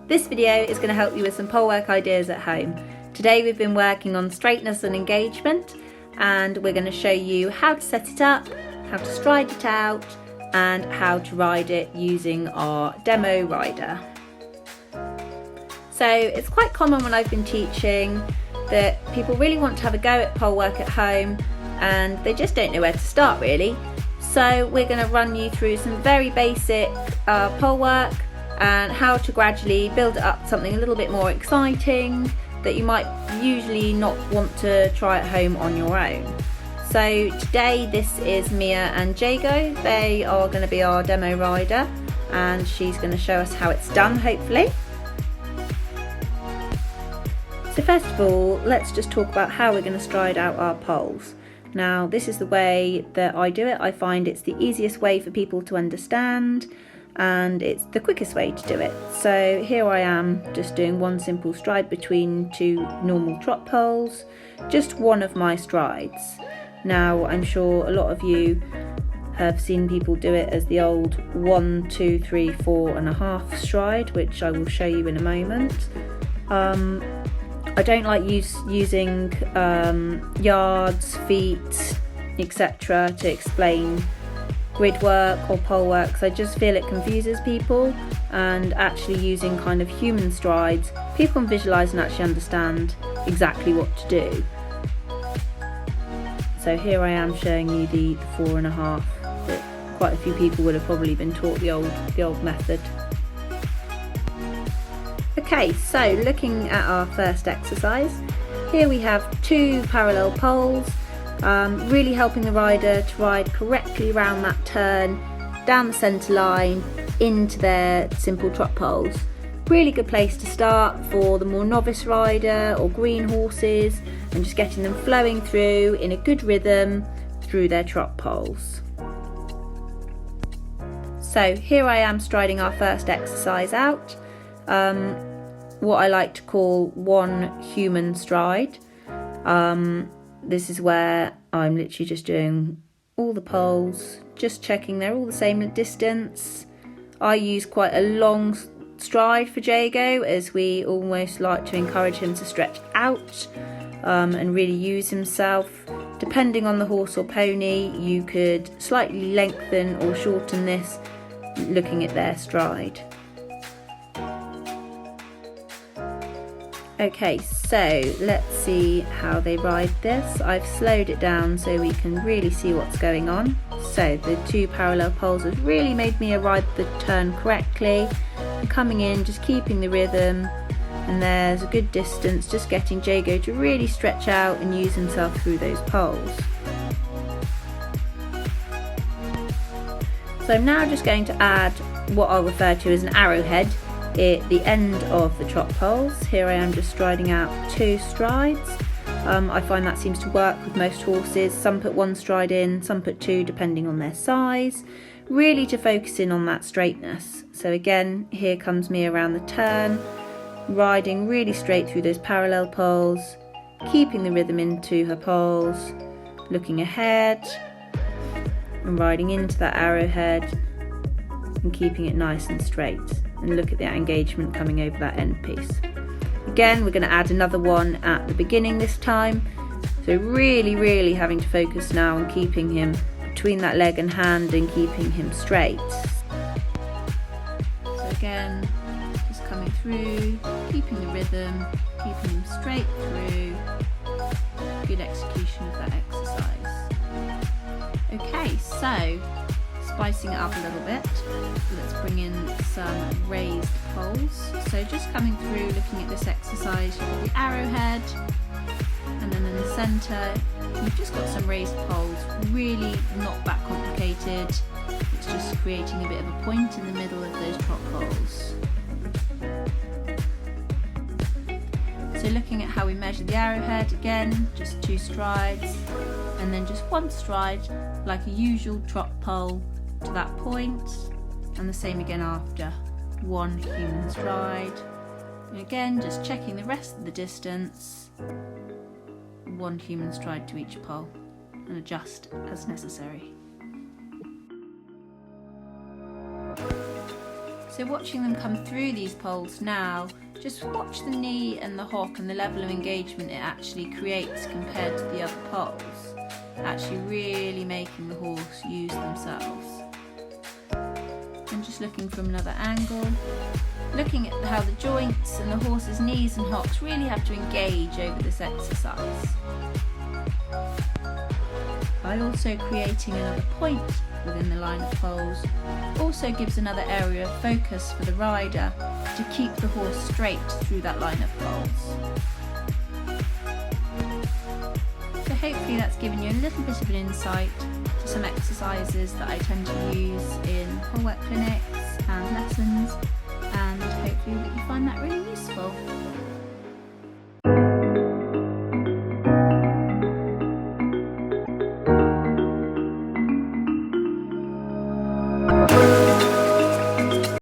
This video is going to help you with some pole work ideas at home. Today we've been working on straightness and engagement, and we're going to show you how to set it up, how to stride it out, and how to ride it using our demo rider. So it's quite common when I've been teaching that people really want to have a go at pole work at home and they just don't know where to start really. So we're going to run you through some very basic pole work and how to gradually build it up to something a little bit more exciting that you might usually not want to try at home on your own. So today this is Mia and Jago. They are going to be our demo rider and she's going to show us how it's done, hopefully. So first of all, let's just talk about how we're going to stride out our poles. Now this is the way that I do it. I find it's the easiest way for people to understand and it's the quickest way to do it. So here I am just doing one simple stride between two normal trot poles, just one of my strides. Now I'm sure a lot of you have seen people do it as the old 1, 2, 3, 4.5 stride, which I will show you in a moment. I don't like using yards, feet, etc. to explain grid work or pole work, because I just feel it confuses people, and actually using kind of human strides, people can visualise and actually understand exactly what to do. So here I am showing you the 4.5 that quite a few people would have probably been taught the old method. Okay, so looking at our first exercise, here we have two parallel poles, really helping the rider to ride correctly around that turn, down the centre line, into their simple trot poles. Really good place to start for the more novice rider or green horses, and just getting them flowing through in a good rhythm through their trot poles. So here I am striding our first exercise out. What I like to call one human stride. This is where I'm literally just doing all the poles, just checking they're all the same distance. I use quite a long stride for Jago, as we almost like to encourage him to stretch out and really use himself. Depending on the horse or pony, you could slightly lengthen or shorten this looking at their stride. Okay, so let's see how they ride this. I've slowed it down so we can really see what's going on. So the two parallel poles have really made Mia ride the turn correctly. And coming in, just keeping the rhythm, and there's a good distance, just getting Jago to really stretch out and use himself through those poles. So I'm now just going to add what I'll refer to as an arrowhead at the end of the trot poles. Here I am just striding out two strides. I find that seems to work with most horses. Some put one stride in, some put two, depending on their size, really to focus in on that straightness. So again, here comes me around the turn, riding really straight through those parallel poles, keeping the rhythm into her poles, looking ahead and riding into that arrowhead and keeping it nice and straight. And look at that engagement coming over that end piece. Again, we're going to add another one at the beginning this time. So really having to focus now on keeping him between that leg and hand and keeping him straight. So again, just coming through, keeping the rhythm, keeping him straight through. Good execution of that exercise. Okay, so spicing it up a little bit, let's bring in some raised poles. So just coming through, looking at this exercise, you've got the arrowhead, and then in the centre you've just got some raised poles. Really not that complicated, it's just creating a bit of a point in the middle of those trot poles. So looking at how we measure the arrowhead, again just two strides, and then just one stride like a usual trot pole to that point, and the same again after. One human stride, and again just checking the rest of the distance, one human stride to each pole, and adjust as necessary. So watching them come through these poles now, just watch the knee and the hock and the level of engagement it actually creates compared to the other poles, actually really making the horse use themselves. And just looking from another angle, looking at how the joints and the horse's knees and hocks really have to engage over this exercise. By also creating another point within the line of poles also gives another area of focus for the rider to keep the horse straight through that line of poles. So hopefully that's given you a little bit of an insight to some exercises that I tend to use in polework clinics and lessons, and hopefully that you find that really useful.